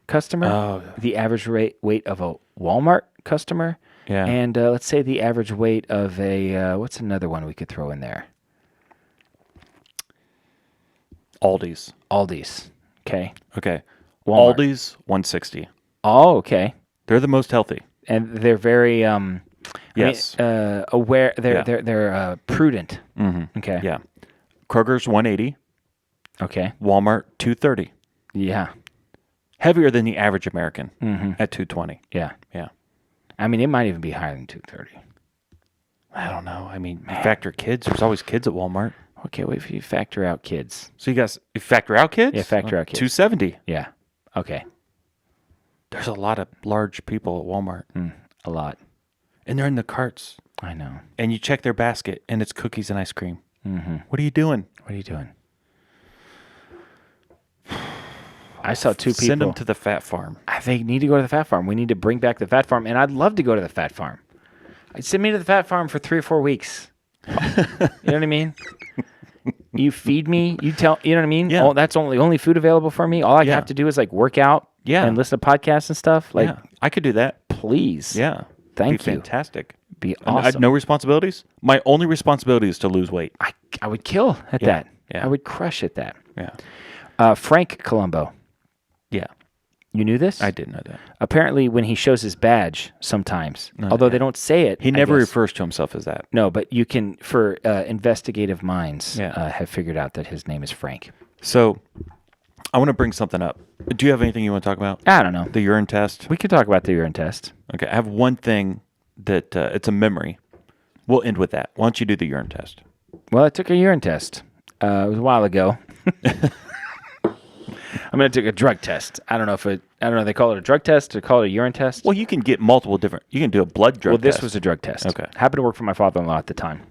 customer? Oh. The average weight of a Walmart customer? Yeah. And let's say the average weight of a what's another one we could throw in there? Aldi's. Aldi's. Okay. Okay. Walmart. Aldi's, 160. Oh, okay. They're the most healthy. And they're very Yes. aware. They're Yeah. they're prudent. Mm-hmm. Okay. Yeah. Kroger's 180. Okay. Walmart, 230. Yeah. Heavier than the average American at 220. Yeah. Yeah. I mean, it might even be higher than 230. I don't know. I mean, you factor kids. There's always kids at Walmart. Okay, wait if you factor out kids. So you factor out kids? Yeah, factor out kids. 270. Yeah. Okay. There's a lot of large people at Walmart. A lot. And they're in the carts. I know. And you check their basket, and it's cookies and ice cream. Mm-hmm. What are you doing? What are you doing? I saw 2 people. Send them to the fat farm. They need to go to the fat farm. We need to bring back the fat farm, and I'd love to go to the fat farm. Send me to the fat farm for 3 or 4 weeks. You know what I mean? You feed me. You know what I mean? Yeah. That's only food available for me. All I have to do is like work out and listen to podcasts and stuff. Like, Yeah, I could do that. please. Yeah. Thank Be you. fantastic. Be I had awesome. no responsibilities. My only responsibility is to lose weight. I would kill at that. yeah. I would crush at that. Yeah. Frank Colombo. Yeah. You knew this? I did know that. Apparently, when he shows his badge, sometimes, although they don't say it, He I never guess. refers to himself as that. No, but you can, for investigative minds, Yeah. have figured out that his name is Frank. So I want to bring something up. Do you have anything you want to talk about? I don't know. The urine test? We could talk about the urine test. Okay. I have one thing that it's a memory. We'll end with that. Why don't you do the urine test? Well, I took a urine test. It was a while ago. I'm going to take a drug test. I don't know. They call it a drug test or call it a urine test. Well, you can get multiple different. You can do a blood drug Well, this test. was a drug test. Okay. Happened to work for my father-in-law at the time,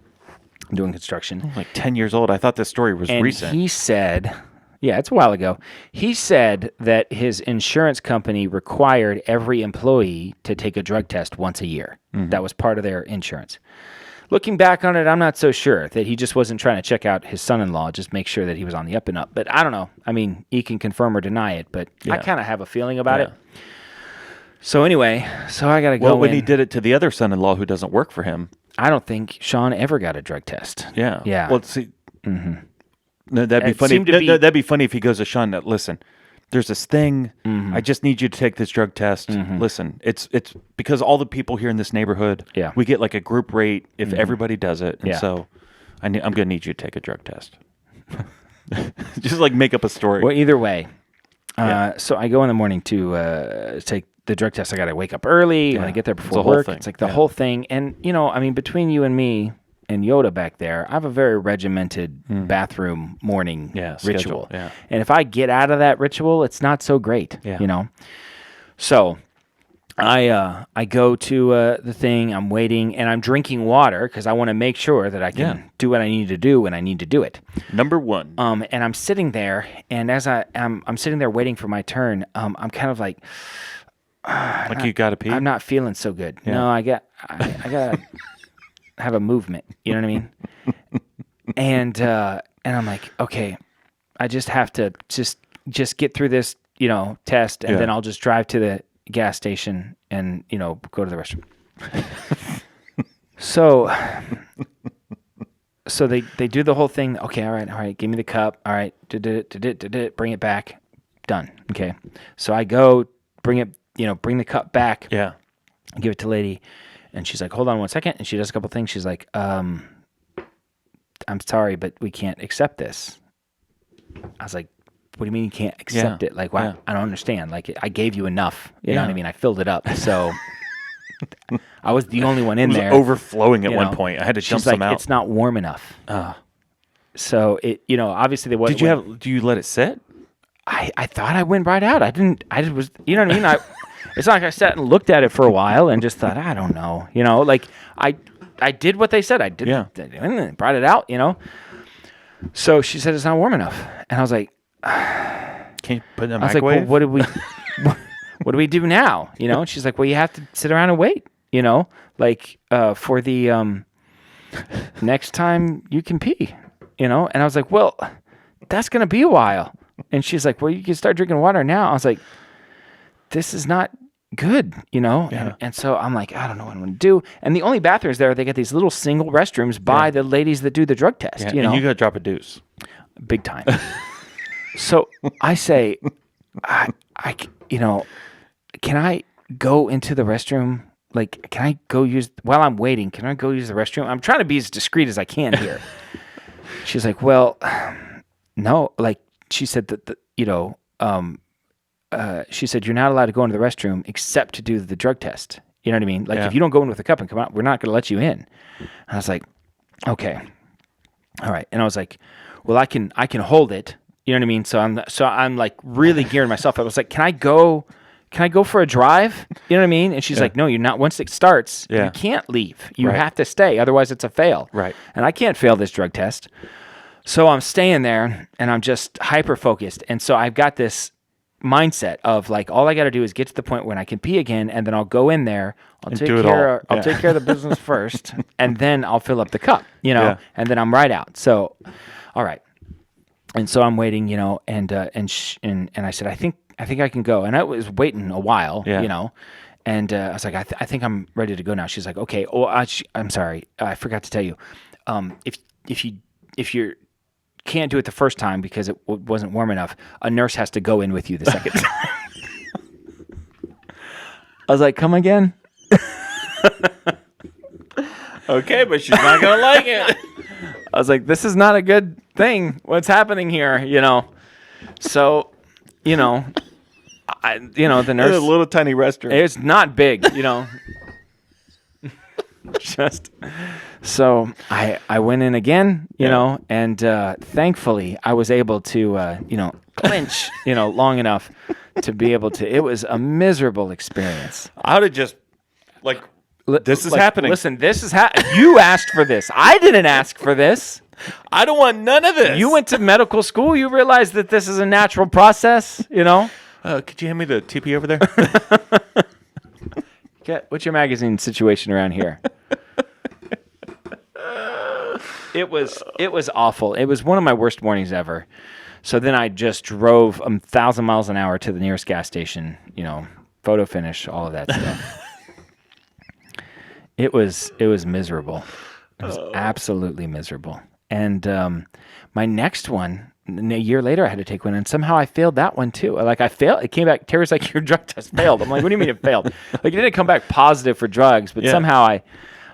doing construction. like 10 years old. I thought this story was And recent. he said, yeah, it's a while ago. He said that his insurance company required every employee to take a drug test once a year. That was part of their insurance. Looking back on it, I'm not so sure that he just wasn't trying to check out his son-in-law, just make sure that he was on the up and up. But I don't know. I mean, he can confirm or deny it, but I Yeah. kind of have a feeling about Yeah. it. So anyway, I got to go Well, when in. he did it to the other son-in-law who doesn't work for him. I don't think Sean ever got a drug test. Yeah. Yeah. Well, see, no, that'd be It funny. seemed to be- That'd be funny if he goes to Sean. Listen, there's this thing. Mm-hmm. I just need you to take this drug test. Listen, it's because all the people here in this neighborhood. Yeah. We get like a group rate if everybody does it, and Yeah. so I'm gonna need you to take a drug test. Just like make up a story. Well, either way. So I go in the morning to take the drug test. I got to wake up early. When I get there It's before a whole work, thing. it's like the whole thing. And, I mean, between you and me, and Yoda back there, I have a very regimented bathroom morning schedule, ritual. yeah. And if I get out of that ritual, it's not so great, Yeah. you know? So I go to the thing, I'm waiting, and I'm drinking water because I want to make sure that I can do what I need to do when I need to do it. Number one. And I'm sitting there, and as I'm sitting there waiting for my turn, I'm kind of like, like you got to pee? I'm not feeling so good. Yeah. No, I gotta have a movement. You know what I mean? And I'm like, okay, I just have to just get through this, you know, test, and then I'll just drive to the gas station and, you know, go to the restroom. So they do the whole thing. Okay, all right, give me the cup. All right, bring it back. Done. Okay. So I go bring the cup back. Yeah. Give it to lady, and she's like, hold on 1 second, and she does a couple things. She's like, I'm sorry, but we can't accept this. I was like, what do you mean you can't accept it? Like, why? Yeah. I don't understand. Like, I gave you enough. You know what I mean? I filled it up. So I was the only one in It was there. overflowing at you one know. point. I had to dump She's like, some out. it's not warm enough. So it, you know, obviously they wasn't. Do you let it sit? I thought I went right out. I just was, you know what I mean? It's not like I sat and looked at it for a while and just thought, I don't know. You know, like I did what they said. I did. Yeah. Brought it out, you know. So she said it's not warm enough. And I was like, Can you put it in a I was like, microwave? well, what do we do now? You know, and she's like, well, you have to sit around and wait, you know, like for the next time you can pee, you know. And I was like, well, that's going to be a while. And she's like, well, you can start drinking water now. I was like, this is not good, you know. Yeah. And so I'm like, I don't know what I'm going to do. And the only bathrooms there, they get these little single restrooms by the ladies that do the drug test, Yeah, you know. and you got to drop a deuce. Big time. So I say, you know, can I go into the restroom? Like, can I go use, while I'm waiting, can I go use the restroom? I'm trying to be as discreet as I can here. She's like, well, no. Like, she said that, you know, she said, you're not allowed to go into the restroom except to do the drug test. You know what I mean? Like, if you don't go in with a cup and come out, we're not going to let you in. And I was like, okay. All right. And I was like, well, I can hold it. You know what I mean? So I'm like really gearing myself. I was like, can I go for a drive? You know what I mean? And she's like, no, you're not. Once it starts, you can't leave. You have to stay. Otherwise it's a fail. Right. And I can't fail this drug test. So I'm staying there and I'm just hyper focused. And so I've got this mindset of like, all I got to do is get to the point when I can pee again. And then I'll go in there. I'll take care of the business first. And then I'll fill up the cup, you know, and then I'm right out. So, all right. And so I'm waiting, you know, and I said, I think I can go. And I was waiting a while, you know, and I was like, I think I'm ready to go now. She's like, okay. Oh, I'm sorry, I forgot to tell you, if you can't do it the first time because it wasn't warm enough, a nurse has to go in with you the second time. I was like, come again? Okay, but she's not going to like it. I was like, this is not a good thing. What's happening here? You know? So, you know, the nurse. It's a little tiny restroom. It's not big, you know. Just so I went in again, you know, and thankfully I was able to, you know, clinch, you know, long enough to be able to. It was a miserable experience. I would have just, like, this is Like, happening. Listen, this is you asked for this. I didn't ask for this. I don't want none of this. You went to medical school. You realize that this is a natural process, you know? Could you hand me the TP over there? What's your magazine situation around here? It was awful. It was one of my worst mornings ever. So then I just drove 1,000 miles an hour to the nearest gas station, you know, photo finish, all of that stuff. It was miserable. It was absolutely miserable. And my next one, a year later, I had to take one, and somehow I failed that one too. Like, I failed. It came back. Terry's like, your drug test failed. I'm like, what do you mean it failed? Like, it didn't come back positive for drugs, but somehow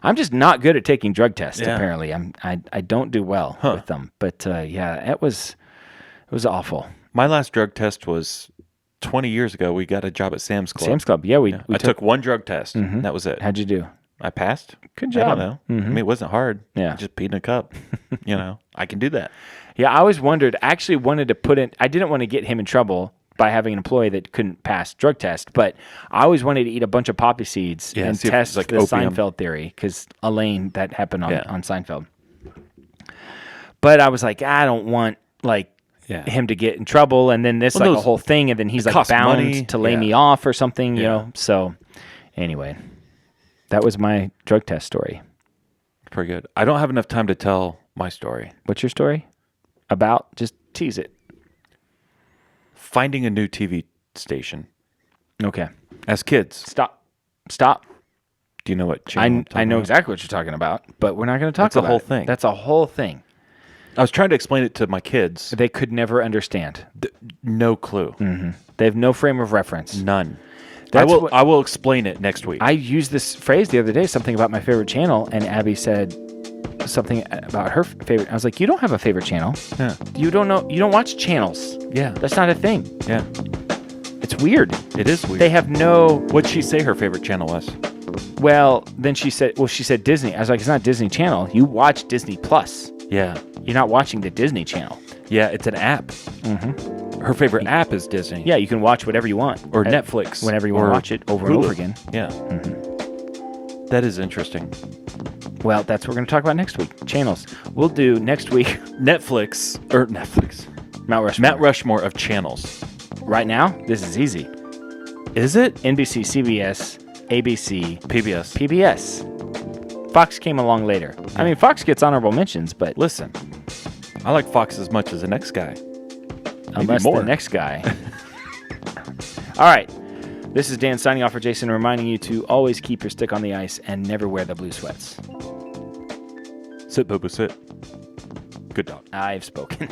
I'm just not good at taking drug tests. Apparently, I don't do well with them. But it was awful. My last drug test was 20 years ago. We got a job at Sam's Club. Sam's Club. Yeah, we I took one drug test. And that was it. How'd you do? I passed. Good I job. don't know. I mean, it wasn't hard. Yeah. I just peed in a cup. I can do that. Yeah, I always wondered. I actually wanted to put in. I didn't want to get him in trouble by having an employee that couldn't pass drug test, but I always wanted to eat a bunch of poppy seeds and see if test it's like the opium. Seinfeld theory, because Elaine, that happened Yeah. on Seinfeld. But I was like, I don't want Yeah. him to get in trouble, and then this Well, a those- whole thing, and then he's costs bound money. to lay Yeah. me off or something, you Yeah. know. So anyway, that was my drug test story. Pretty good. I don't have enough time to tell my story. What's your story about? Just tease it. Finding a new TV station. Okay. As kids, Stop. do you know what channel I'm I talking know about? exactly what you're talking about, but we're not going to talk That's a about whole it. thing. That's a whole thing. I was trying to explain it to my kids. They could never understand. No clue. They have no frame of reference. None. That's I will explain it next week. I used this phrase the other day, something about my favorite channel, and Abby said something about her favorite. I was like, you don't have a favorite channel. Yeah. You don't know. You don't watch channels. Yeah. That's not a thing. Yeah. It's weird. It is weird. They have no. What'd she say her favorite channel was? Well, then she said Disney. I was like, it's not Disney Channel. You watch Disney Plus. Yeah. You're not watching the Disney Channel. Yeah, it's an app. Her favorite app is Disney. Yeah, you can watch whatever you want. Or Netflix. Whenever you want or to watch it over and Hulu. over again. Yeah. That is interesting. Well, that's what we're going to talk about next week. Channels. We'll do next week Netflix. Mount Rushmore. Mount Rushmore of channels. Right now, this is easy. Is it? NBC, CBS, ABC, PBS. PBS. Fox came along later. I mean, Fox gets honorable mentions, but Listen, I like Fox as much as the next guy. unless more. the next guy. All right. This is Dan signing off for Jason, reminding you to always keep your stick on the ice and never wear the blue sweats. Sit, Bobo, sit. Good dog. I've spoken.